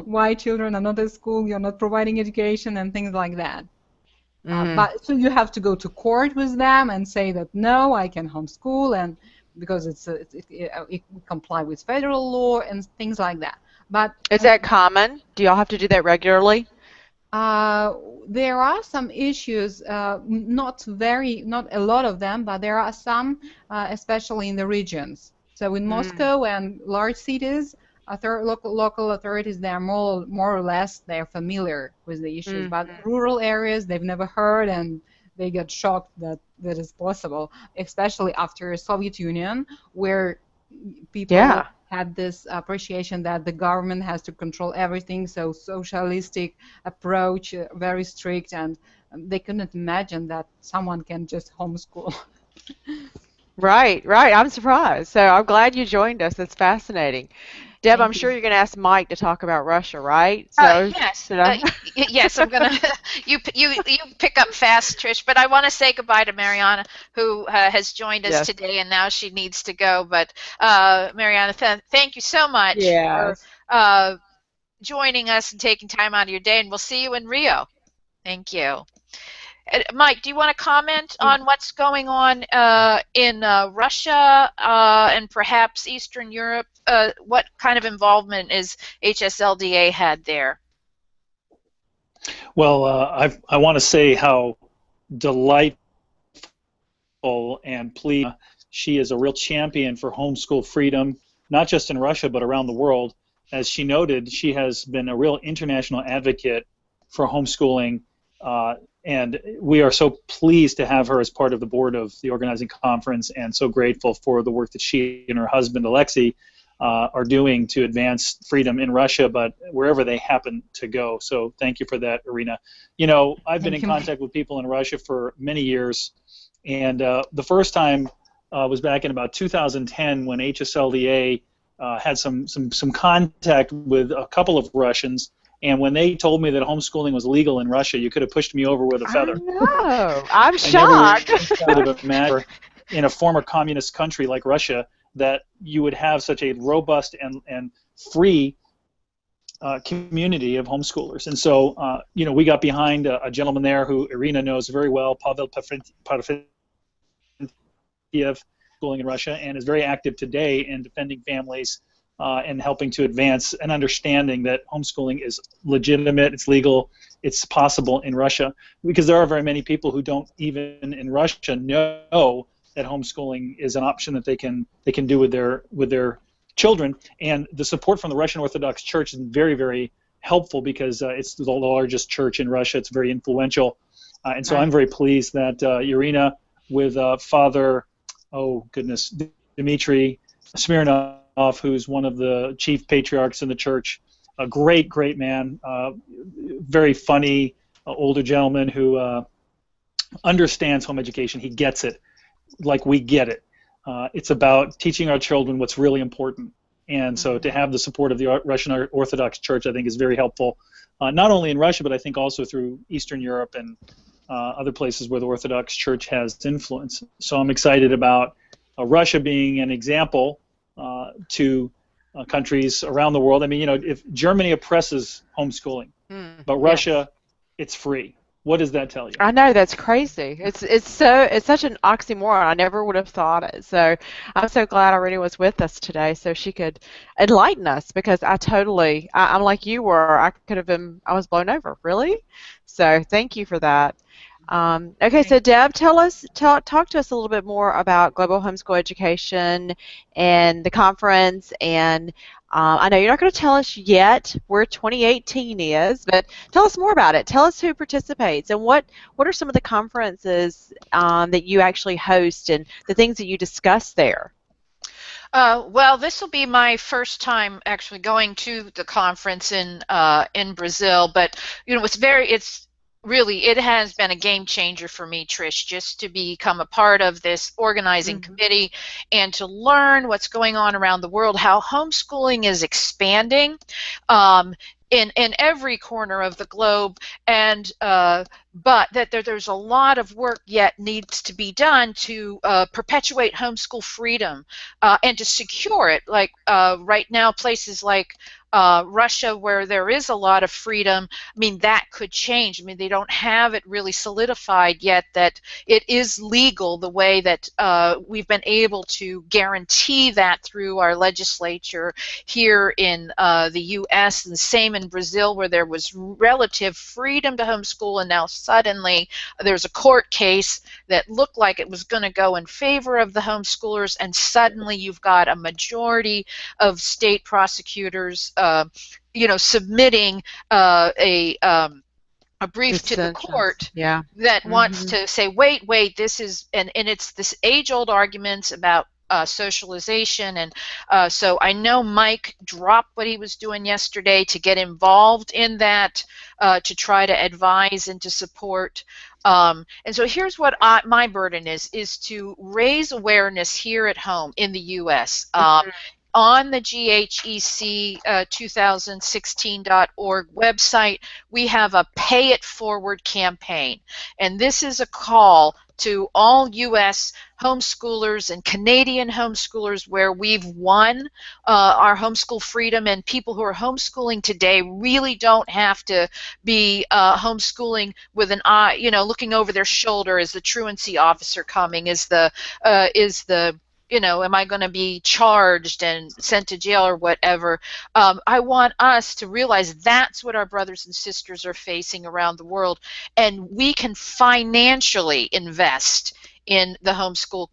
Speaker 9: why children are not at school, you're not providing education and things like that. But so you have to go to court with them and say that no, I can homeschool, and because it comply with federal law and things like that. But
Speaker 1: is that common? Do y'all have to do that regularly?
Speaker 9: There are some issues, not a lot of them, but there are some, especially in the regions. So in Moscow and large cities, local authorities, they are more or less they're familiar with the issues, but rural areas they've never heard, and they get shocked that is possible, especially after Soviet Union, where people had this appreciation that the government has to control everything, so socialistic approach, very strict, and they couldn't imagine that someone can just homeschool.
Speaker 1: Right. I'm surprised. So I'm glad you joined us. That's fascinating. Deb, I'm sure you're going to ask Mike to talk about Russia, right? So
Speaker 3: yes. Yes, I'm going to. You pick up fast, Trish. But I want to say goodbye to Mariana, who has joined us today, and now she needs to go. But Mariana, thank you so much for joining us and taking time out of your day. And we'll see you in Rio. Thank you. Mike, do you want to comment on what's going on in Russia and perhaps Eastern Europe? What kind of involvement is HSLDA had there?
Speaker 4: Well, I want to say how delightful and pleased she is a real champion for homeschool freedom, not just in Russia but around the world. As she noted, she has been a real international advocate for homeschooling. And we are so pleased to have her as part of the board of the organizing conference, and so grateful for the work that she and her husband, Alexei, are doing to advance freedom in Russia, but wherever they happen to go. So thank you for that, Irina. I've been in contact with people in Russia for many years, and the first time was back in about 2010 when HSLDA had some contact with a couple of Russians And when they told me that homeschooling was legal in Russia, you could have pushed me over with a feather.
Speaker 1: I know. I'm
Speaker 4: I never
Speaker 1: shocked.
Speaker 4: would have imagined in a former communist country like Russia that you would have such a robust and free community of homeschoolers. And so, we got behind a gentleman there who Irina knows very well, Pavel Parfentiev, schooling in Russia, and is very active today in defending families and helping to advance an understanding that homeschooling is legitimate, it's legal, it's possible in Russia. Because there are very many people who don't even in Russia know that homeschooling is an option that they can do with their children. And the support from the Russian Orthodox Church is very, very helpful because it's the largest church in Russia. It's very influential. And so I'm very pleased that Irina with Father, Dmitry Smirnov, who's one of the chief patriarchs in the church, a great, great man, very funny older gentleman who understands home education. He gets it like we get it. It's about teaching our children what's really important. And so to have the support of the Russian Orthodox Church, I think, is very helpful, not only in Russia, but I think also through Eastern Europe and other places where the Orthodox Church has influence. So I'm excited about Russia being an example to countries around the world. I mean, if Germany oppresses homeschooling, but Russia, it's free. What does that tell you?
Speaker 1: I know, that's crazy. It's such an oxymoron. I never would have thought it. So I'm so glad Irina was with us today so she could enlighten us, because I'm like you were. I was blown over. Really? So thank you for that. Okay, so Deb, talk to us a little bit more about Global Homeschool Education and the conference. And I know you're not going to tell us yet where 2018 is, but tell us more about it. Tell us who participates and what are some of the conferences that you actually host and the things that you discuss there.
Speaker 3: Well, this will be my first time actually going to the conference in Brazil, but it has been a game changer for me, Trish, just to become a part of this organizing committee and to learn what's going on around the world, how homeschooling is expanding in every corner of the globe, and but that there's a lot of work yet needs to be done to perpetuate homeschool freedom and to secure it. Like right now, places like Russia, where there is a lot of freedom, I mean, that could change. I mean, they don't have it really solidified yet that it is legal the way that we've been able to guarantee that through our legislature here in the U.S. and the same in Brazil, where there was relative freedom to homeschool, and now suddenly there's a court case that looked like it was going to go in favor of the homeschoolers, and suddenly you've got a majority of state prosecutors submitting a brief to the court that wants to say, wait, this is, and it's this age-old arguments about socialization, and so I know Mike dropped what he was doing yesterday to get involved in that, to try to advise and to support. And so here's what my burden is to raise awareness here at home in the U.S. On the GHEC 2016.org website, we have a Pay It Forward campaign. And this is a call to all U.S. homeschoolers and Canadian homeschoolers where we've won our homeschool freedom, and people who are homeschooling today really don't have to be homeschooling with an eye, looking over their shoulder. Is the truancy officer coming? Is the am I going to be charged and sent to jail or whatever? I want us to realize that's what our brothers and sisters are facing around the world, and we can financially invest in the homeschool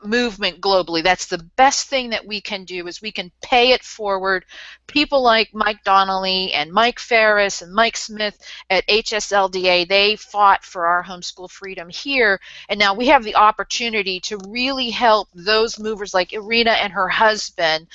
Speaker 3: movement globally. That's the best thing that we can do, is we can pay it forward. People like Mike Donnelly and Mike Ferris and Mike Smith at HSLDA, they fought for our homeschool freedom here, and now we have the opportunity to really help those movers like Irina and her husband.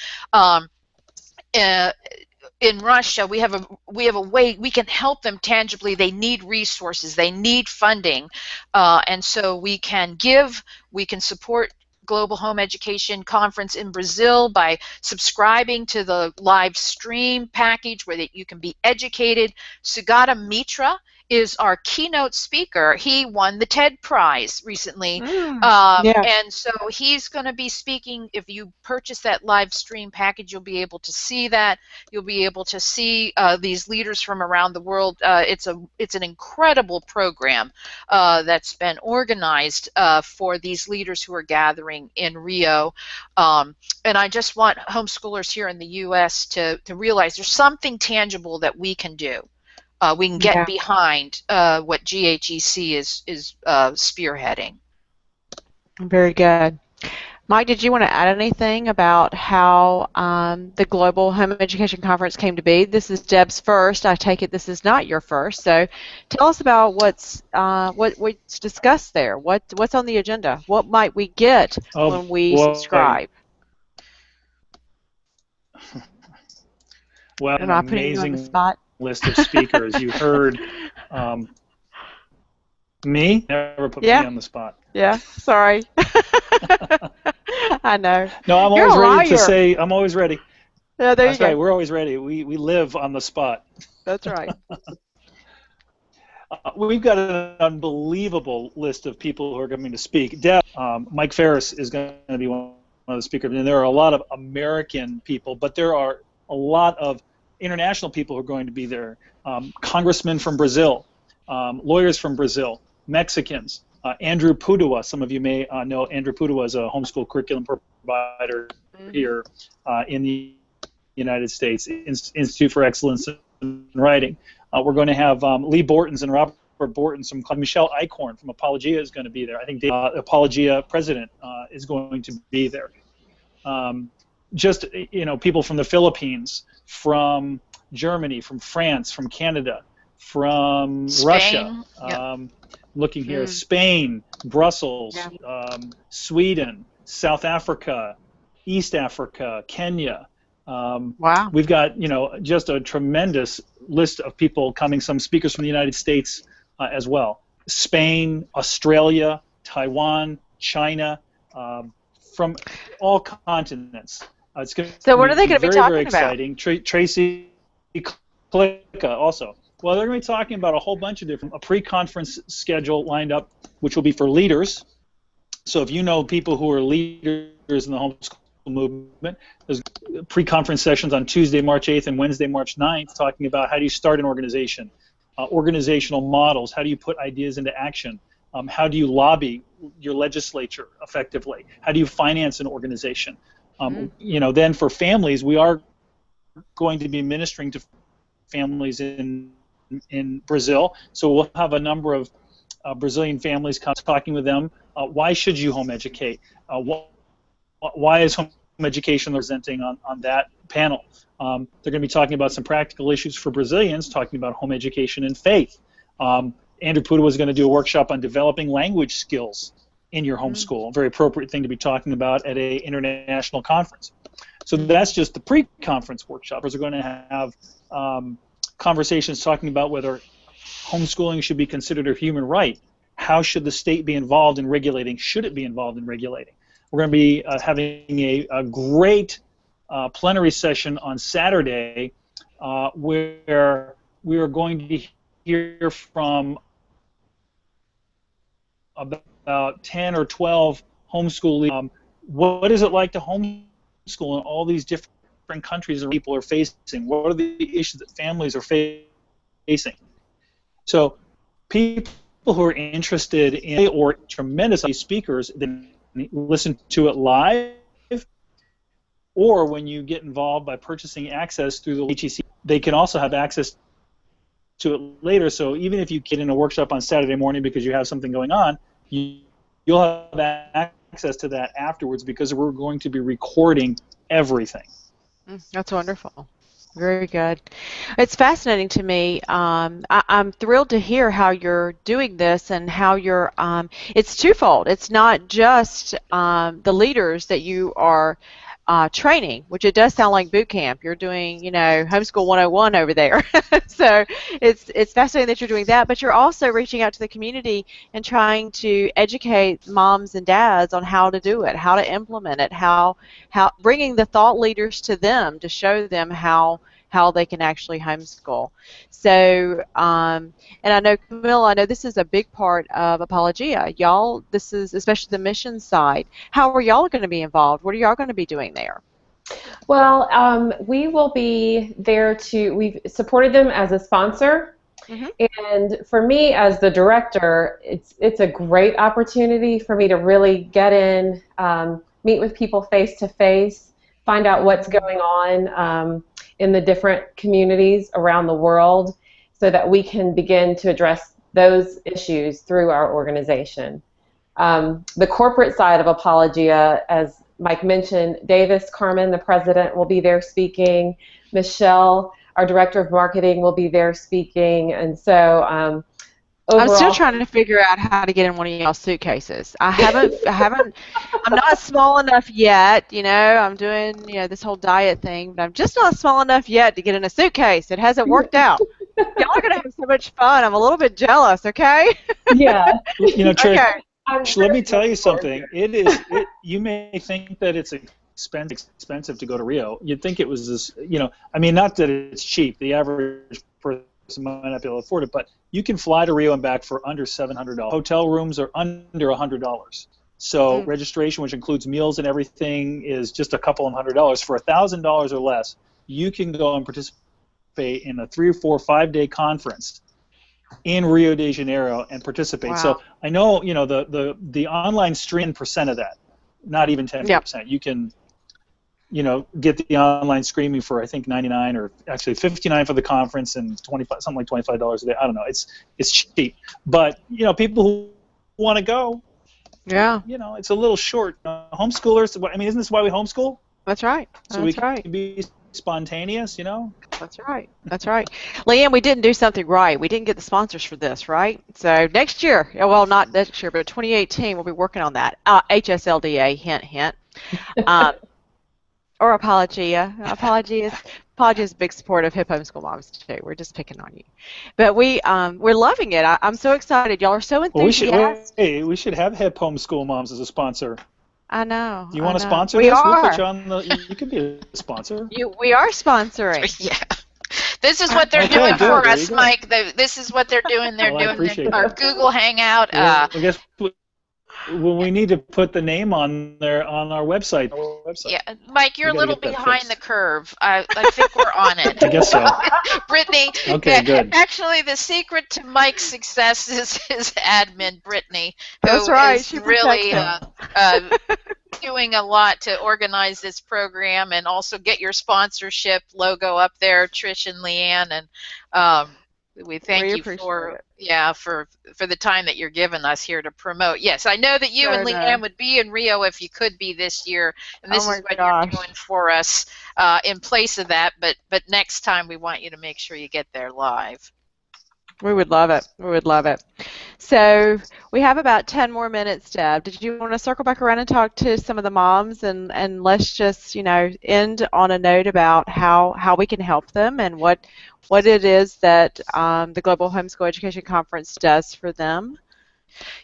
Speaker 3: In Russia, we have a way we can help them tangibly. They need resources, they need funding, and so we can give, we can support Global Home Education Conference in Brazil by subscribing to the live stream package where you can be educated. Sugata Mitra is our keynote speaker. He won the TED Prize recently.
Speaker 1: Yeah.
Speaker 3: And so he's going to be speaking. If you purchase that live stream package, you'll be able to see that. You'll be able to see these leaders from around the world. It's an incredible program that's been organized for these leaders who are gathering in Rio. And I just want homeschoolers here in the U.S. to realize there's something tangible that we can do. We can get behind what GHEC is spearheading.
Speaker 1: Very good. Mike, did you want to add anything about how the Global Home Education Conference came to be? This is Deb's first. I take it this is not your first. So tell us about what's discussed there. What's on the agenda? What might we get when we subscribe?
Speaker 4: Well,
Speaker 1: Am I putting you on the spot?
Speaker 4: List of speakers. You heard me? Never put me on the spot.
Speaker 1: Yeah, sorry. I know.
Speaker 4: No, I'm always ready to say, I'm always ready.
Speaker 1: Yeah, there you go.
Speaker 4: That's right, we're always ready. We live on the spot.
Speaker 1: That's right.
Speaker 4: We've got an unbelievable list of people who are coming to speak. Deb, Mike Ferris is going to be one of the speakers, and there are a lot of American people, but there are a lot of international people who are going to be there. Congressmen from Brazil, lawyers from Brazil, Mexicans, Andrew Pudua. Some of you may know Andrew Pudua is a homeschool curriculum provider here in the United States, Institute for Excellence in Writing. We're going to have Lee Bortons and Robert Bortons from Michelle Eichhorn from Apologia is going to be there. I think the Apologia president is going to be there. Just, people from the Philippines, from Germany, from France, from Canada, from
Speaker 3: Spain.
Speaker 4: Russia.
Speaker 3: Yep.
Speaker 4: Looking here, Spain, Brussels, Sweden, South Africa, East Africa, Kenya.
Speaker 1: Wow.
Speaker 4: We've got, just a tremendous list of people coming, some speakers from the United States as well. Spain, Australia, Taiwan, China, from all continents. It's going
Speaker 1: So what are they going to be talking
Speaker 4: very
Speaker 1: about?
Speaker 4: exciting. Tracy Klicka also. Well, they're going to be talking about a whole bunch of a pre-conference schedule lined up, which will be for leaders. So if you know people who are leaders in the homeschool movement, there's pre-conference sessions on Tuesday, March 8th and Wednesday, March 9th, talking about how do you start an organization, organizational models, how do you put ideas into action, how do you lobby your legislature effectively, how do you finance an organization. Then for families, we are going to be ministering to families in Brazil, so we'll have a number of Brazilian families talking with them. Why should you home educate? Why is home education presenting on that panel? They're going to be talking about some practical issues for Brazilians, talking about home education and faith. Andrew Pudua is going to do a workshop on developing language skills in your homeschool, a very appropriate thing to be talking about at an international conference. So that's just the pre-conference workshop. We're going to have conversations talking about whether homeschooling should be considered a human right. How should the state be involved in regulating? Should it be involved in regulating? We're going to be having a great plenary session on Saturday where we are going to hear from about 10 or 12 homeschool leaders. What is it like to homeschool in all these different countries that people are facing? What are the issues that families are facing? So people who are interested in or tremendous speakers, then listen to it live, or when you get involved by purchasing access through the GHEC, they can also have access to it later. So even if you get in a workshop on Saturday morning because you have something going on, you'll have access to that afterwards because we're going to be recording everything.
Speaker 1: That's wonderful. Very good. It's fascinating to me. I'm thrilled to hear how you're doing this and how you're, it's twofold. It's not just the leaders that you are training, which it does sound like boot camp. You're doing, Homeschool 101 over there. So it's fascinating that you're doing that, but you're also reaching out to the community and trying to educate moms and dads on how to do it, how to implement it, how bringing the thought leaders to them to show them how they can actually homeschool. So, and I know, Camille, I know this is a big part of Apologia. Y'all, this is especially the mission side. How are y'all going to be involved? What are y'all going to be doing there?
Speaker 2: Well, we will be there we've supported them as a sponsor. And for me as the director, it's a great opportunity for me to really get in, meet with people face to face, find out what's going on in the different communities around the world so that we can begin to address those issues through our organization. The corporate side of Apologia, as Mike mentioned, Davis Carmen, the president, will be there speaking. Michelle, our director of marketing, will be there speaking. And so overall,
Speaker 1: I'm still trying to figure out how to get in one of y'all's suitcases. I'm not small enough yet, I'm doing, this whole diet thing, but I'm just not small enough yet to get in a suitcase. It hasn't worked out. Y'all are going to have so much fun. I'm a little bit jealous, okay?
Speaker 2: Yeah.
Speaker 4: Trish,
Speaker 1: Okay.
Speaker 4: let me tell you something. You may think that it's expensive to go to Rio. You'd think it was this, not that it's cheap. The average person might not be able to afford it, but you can fly to Rio and back for under $700. Hotel rooms are under $100. So registration, which includes meals and everything, is just a couple of $100. For $1,000 or less, you can go and participate in a 3 or 4 5-day conference in Rio de Janeiro and participate. Wow. So I know, the online stream percent of that, not even 10%. Yep. You can, get the online streaming for I think $99 or actually $59 for the conference and something like $25 a day. I don't know. It's cheap, but people who want to go.
Speaker 1: Yeah.
Speaker 4: It's a little short. Homeschoolers. Isn't this why we homeschool?
Speaker 1: That's right.
Speaker 4: So we can be spontaneous,
Speaker 1: That's right. That's right. Leanne, we didn't do something right. We didn't get the sponsors for this, right? So next year, well, not next year, but 2018, we'll be working on that. HSLDA, hint, hint. Or Apologia. Apologia is a big support of Hip Homeschool Moms too. We're just picking on you, but we're loving it. I'm so excited. Y'all are so enthusiastic.
Speaker 4: We should have Hip Homeschool Moms as a sponsor.
Speaker 1: I know.
Speaker 4: Do you want to sponsor
Speaker 1: this?
Speaker 4: We'll put you on you can be a sponsor.
Speaker 1: We are sponsoring.
Speaker 3: Yeah. This is what they're doing for us, Mike. This is what they're doing. They're doing our Google Hangout.
Speaker 4: I guess we need to put the name on our website.
Speaker 3: Yeah, Mike, you're a little behind the curve. I think we're on it.
Speaker 4: I guess so.
Speaker 3: Brittany.
Speaker 4: Okay, good.
Speaker 3: Actually, the secret to Mike's success is his admin, Brittany, who
Speaker 1: That's right.
Speaker 3: is really doing a lot to organize this program and also get your sponsorship logo up there, Trish and Leanne, and we thank you for the time that you're giving us here to promote. Yes, I know that you and Leanne would be in Rio if you could be this year, and this is what you're doing for us in place of that. But next time we want you to make sure you get there live.
Speaker 1: We would love it. We would love it. So we have about 10 more minutes, Deb. Did you want to circle back around and talk to some of the moms and let's just, end on a note about how we can help them and what it is that the Global Homeschool Education Conference does for them?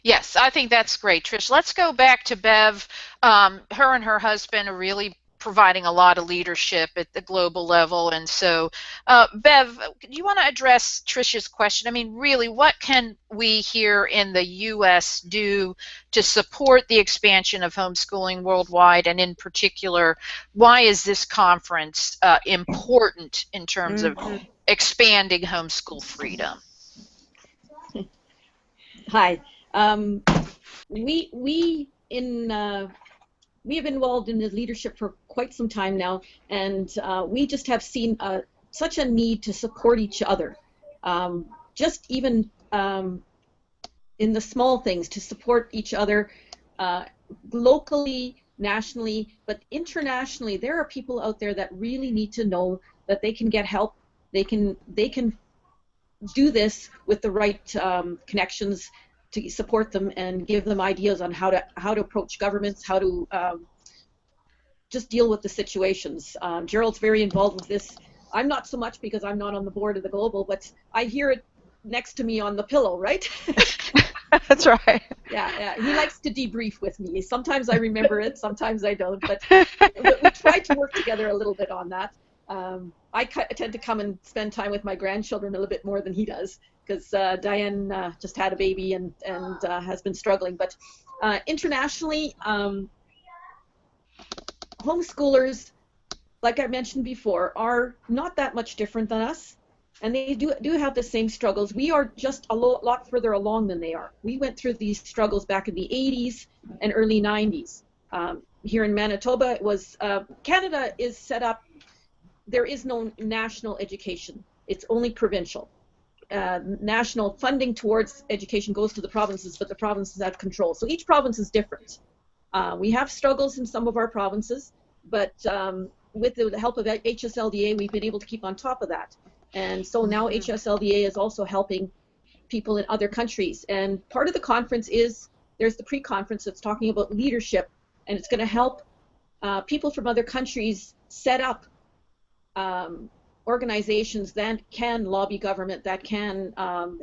Speaker 3: Yes, I think that's great, Trish. Let's go back to Bev. Her and her husband are really providing a lot of leadership at the global level. And so, Bev, do you want to address Trish's question? Really, what can we here in the U.S. do to support the expansion of homeschooling worldwide? And in particular, why is this conference important in terms of expanding homeschool freedom?
Speaker 7: Hi. We have been involved in the leadership for quite some time now, and we just have seen such a need to support each other. Just even in the small things, to support each other locally, nationally, but internationally. There are people out there that really need to know that they can get help. They can do this with the right connections to support them and give them ideas on how to approach governments, how to just deal with the situations. Gerald's very involved with this. I'm not so much because I'm not on the board of the Global, but I hear it next to me on the pillow, right?
Speaker 1: That's right.
Speaker 7: Yeah, he likes to debrief with me. Sometimes I remember it, sometimes I don't, but we try to work together a little bit on that. I tend to come and spend time with my grandchildren a little bit more than he does, because Diane just had a baby and has been struggling. But internationally, homeschoolers, like I mentioned before, are not that much different than us. And they do have the same struggles. We are just a lot further along than they are. We went through these struggles back in the 80s and early 90s. Here in Manitoba, it was Canada is set up. There is no national education. It's only provincial. National funding towards education goes to the provinces, but the provinces have control. So each province is different. We have struggles in some of our provinces, but with the help of HSLDA, we've been able to keep on top of that. And so now HSLDA is also helping people in other countries. And part of the conference is, there's the pre-conference that's talking about leadership, and it's going to help people from other countries set up organizations that can lobby government, that can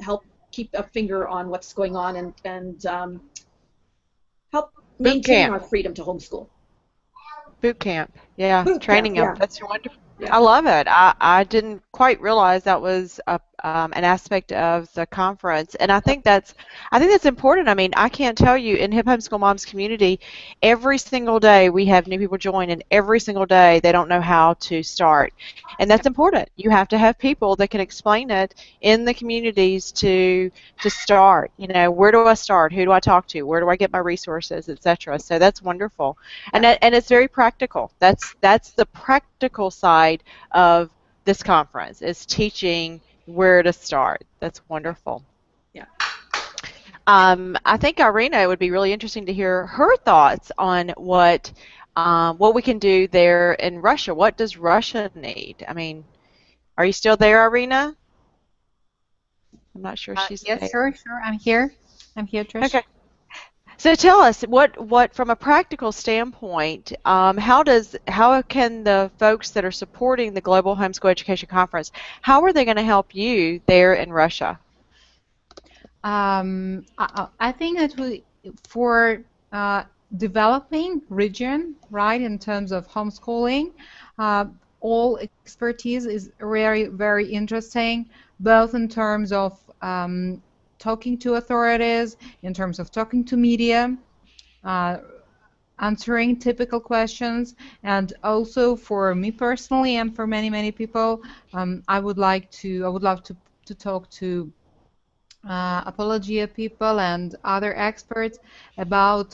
Speaker 7: help keep a finger on what's going on, and help maintain our freedom to homeschool.
Speaker 1: Boot camp, yeah,
Speaker 7: Boot
Speaker 1: training
Speaker 7: camp,
Speaker 1: them.
Speaker 7: yeah.
Speaker 1: That's wonderful.
Speaker 7: Yeah.
Speaker 1: I love it. I didn't quite realize that was an aspect of the conference, and I think that's important. I mean, I can't tell you, in Hip Homeschool Moms community, every single day we have new people join, and every single day they don't know how to start, and that's important. You have to have people that can explain it in the communities to start. You know, where do I start? Who do I talk to? Where do I get my resources, etc. So that's wonderful, and it's very practical. That's the practical side of this conference, is teaching where to start. That's wonderful.
Speaker 7: Yeah.
Speaker 1: I think Irina, it would be really interesting to hear her thoughts on what we can do there in Russia. What does Russia need? I mean, are you still there, Irina? I'm not sure she's
Speaker 9: yes,
Speaker 1: there.
Speaker 9: sure. I'm here, Trish.
Speaker 1: Okay. So tell us, what from a practical standpoint, how can the folks that are supporting the Global Homeschool Education Conference, how are they going to help you there in Russia?
Speaker 9: I think that for developing region, right, in terms of homeschooling, all expertise is very, very interesting, both in terms of talking to authorities, in terms of talking to media, answering typical questions, and also for me personally and for many, many people, I would love to talk to Apologia people and other experts about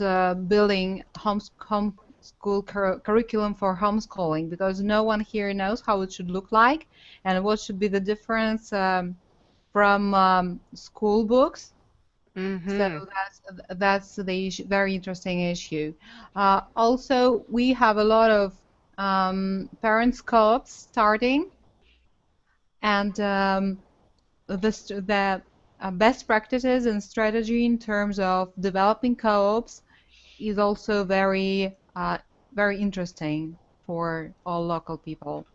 Speaker 9: building homeschool curriculum for homeschooling, because no one here knows how it should look like and what should be the difference from school books. So that's the issue, very interesting issue. Also, we have a lot of parents co-ops starting, and the best practices and strategy in terms of developing co-ops is also very very interesting for all local people.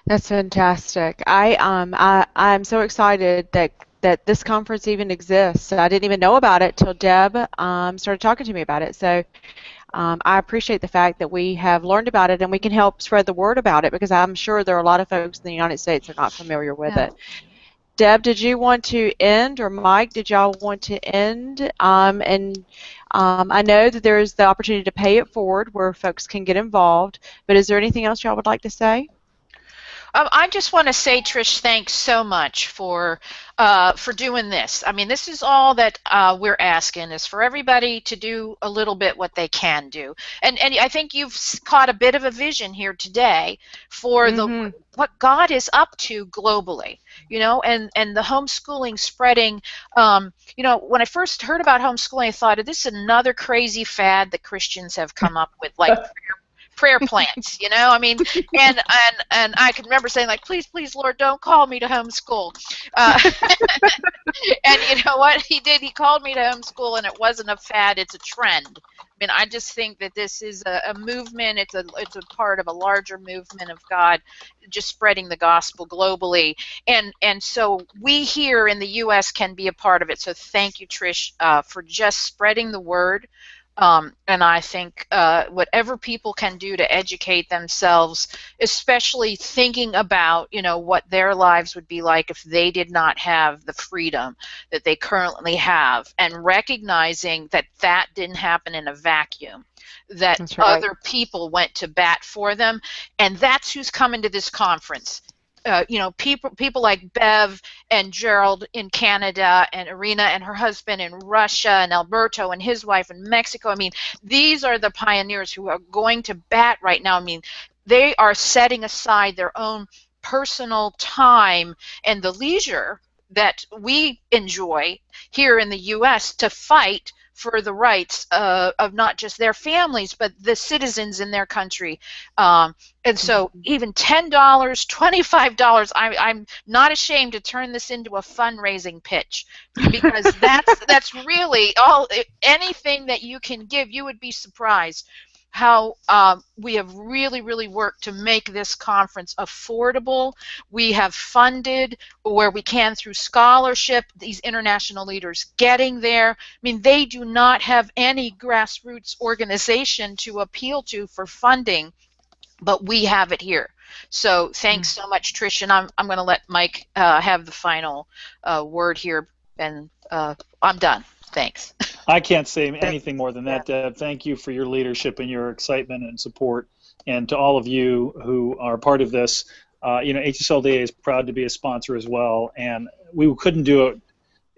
Speaker 1: That's fantastic. I'm so excited that this conference even exists. I didn't even know about it till Deb started talking to me about it. So I appreciate the fact that we have learned about it and we can help spread the word about it, because I'm sure there are a lot of folks in the United States that are not familiar with it. Deb, did you want to end, or Mike, did y'all want to end? I know that there's the opportunity to pay it forward where folks can get involved, but is there anything else y'all would like to say?
Speaker 3: I just want to say, Trish, thanks so much for doing this. I mean, this is all that we're asking, is for everybody to do a little bit what they can do. And I think you've caught a bit of a vision here today for what God is up to globally, you know, and the homeschooling spreading. You know, when I first heard about homeschooling, I thought, this is another crazy fad that Christians have come up with, like prayer plants, you know. I mean, and I can remember saying, like, please, Lord, don't call me to homeschool. And you know what he did? He called me to homeschool, and it wasn't a fad; it's a trend mean, I just think that this is a movement. It's a part of a larger movement of God, just spreading the gospel globally. And so we here in the U.S. can be a part of it. So thank you, Trish, for just spreading the word. And I think whatever people can do to educate themselves, especially thinking about, you know, what their lives would be like if they did not have the freedom that they currently have, and recognizing that that didn't happen in a vacuum, that
Speaker 1: That's right.
Speaker 3: other people went to bat for them, and that's who's coming to this conference. You know, people like Bev and Gerald in Canada, and Irina and her husband in Russia, and Alberto and his wife in Mexico. I mean, these are the pioneers who are going to bat right now. I mean, they are setting aside their own personal time and the leisure that we enjoy here in the U.S. to fight for the rights of not just their families, but the citizens in their country. And so even $10, $25, I'm not ashamed to turn this into a fundraising pitch, because that's really all. Anything that you can give, you would be surprised how we have really worked to make this conference affordable. We have funded where we can through scholarship these international leaders getting there. I mean, they do not have any grassroots organization to appeal to for funding, but we have it here. So thanks so much, Trish, and I'm going to let Mike have the final word here, and I'm done. Thanks.
Speaker 4: I can't say anything more than that, Deb. Thank you for your leadership and your excitement and support. And to all of you who are part of this, you know, HSLDA is proud to be a sponsor as well. And we couldn't do it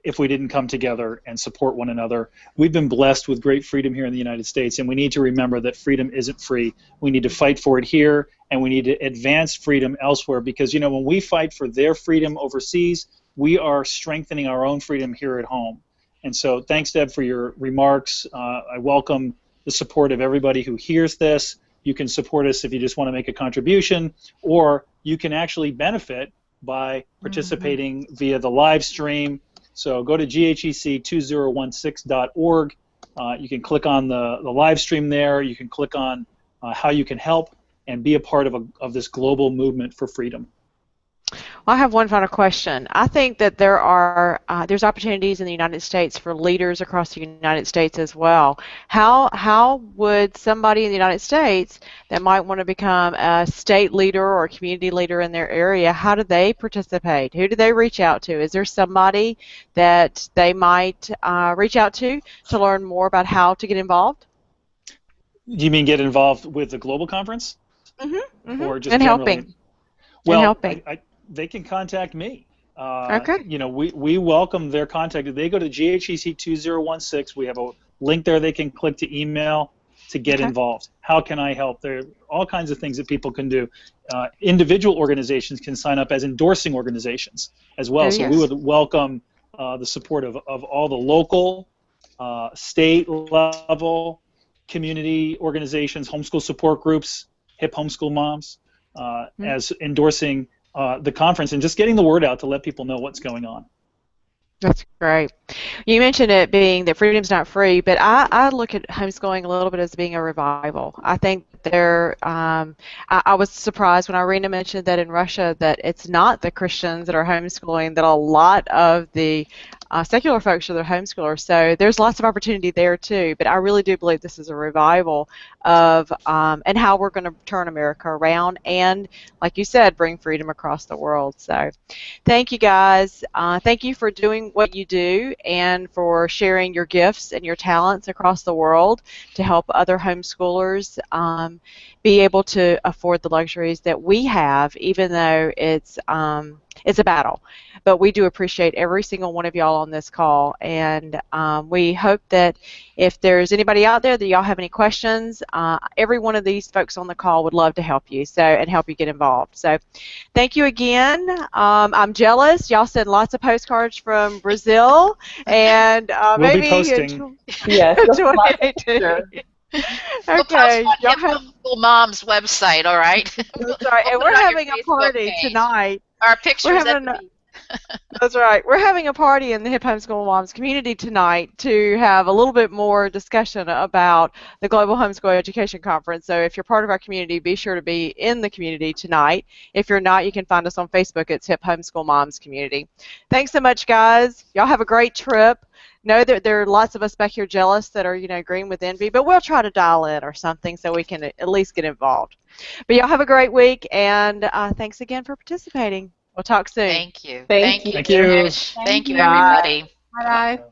Speaker 4: if we didn't come together and support one another. We've been blessed with great freedom here in the United States, and we need to remember that freedom isn't free. We need to fight for it here, and we need to advance freedom elsewhere, because, you know, when we fight for their freedom overseas, we are strengthening our own freedom here at home. And so thanks, Deb, for your remarks. I welcome the support of everybody who hears this. You can support us if you just want to make a contribution, or you can actually benefit by participating via the live stream. So go to GHEC2016.org. You can click on the live stream there. You can click on how you can help and be a part of this global movement for freedom.
Speaker 1: Well, I have one final question. I think that there's opportunities in the United States for leaders across the United States as well. How would somebody in the United States that might want to become a state leader or a community leader in their area, how do they participate? Who do they reach out to? Is there somebody that they might reach out to learn more about how to get involved?
Speaker 4: Do you mean get involved with the global conference? Or just
Speaker 1: and
Speaker 4: generally?
Speaker 1: Helping.
Speaker 4: Well,
Speaker 1: and helping.
Speaker 4: They can contact me.
Speaker 1: Okay.
Speaker 4: You know, we welcome their contact. If they go to GHEC 2016, we have a link there they can click to email to get involved. How can I help? There are all kinds of things that people can do. Individual organizations can sign up as endorsing organizations as well. So we would welcome the support of all the local, state level, community organizations, homeschool support groups, hip homeschool moms, as endorsing the conference and just getting the word out to let people know what's going on.
Speaker 1: That's great. You mentioned it being that freedom's not free, but I look at homeschooling a little bit as being a revival. I think I was surprised when Irina mentioned that in Russia that it's not the Christians that are homeschooling, that a lot of the secular folks are the homeschoolers. So there's lots of opportunity there too, but I really do believe this is a revival of and how we're going to turn America around and, like you said, bring freedom across the world. So thank you guys. Thank you for doing what you do and for sharing your gifts and your talents across the world to help other homeschoolers be able to afford the luxuries that we have, even though it's a battle. But we do appreciate every single one of y'all on this call, and we hope that if there's anybody out there that y'all have any questions, every one of these folks on the call would love to help you and help you get involved. So thank you again. I'm jealous. Y'all send lots of postcards from Brazil, and
Speaker 4: we'll
Speaker 1: maybe
Speaker 4: be posting.
Speaker 2: Yes.
Speaker 3: We'll post
Speaker 1: Okay.
Speaker 3: on Hip Homeschool Mom's website, all right?
Speaker 1: That's right. And we're having a party tonight.
Speaker 3: Our pictures
Speaker 1: We're
Speaker 3: at
Speaker 1: having
Speaker 3: the beach.
Speaker 1: That's right. We're having a party in the Hip Homeschool Moms community tonight to have a little bit more discussion about the Global Homeschool Education Conference. So if you're part of our community, be sure to be in the community tonight. If you're not, you can find us on Facebook. It's Hip Homeschool Moms Community. Thanks so much, guys. Y'all have a great trip. Know that there are lots of us back here jealous that are, green with envy, but we'll try to dial in or something so we can at least get involved. But y'all have a great week, and thanks again for participating. We'll talk soon.
Speaker 3: Thank you.
Speaker 2: Thank you.
Speaker 3: Thank you,
Speaker 4: Thank you.
Speaker 3: Trish. Thank you,
Speaker 1: Bye.
Speaker 3: everybody.
Speaker 9: Bye-bye.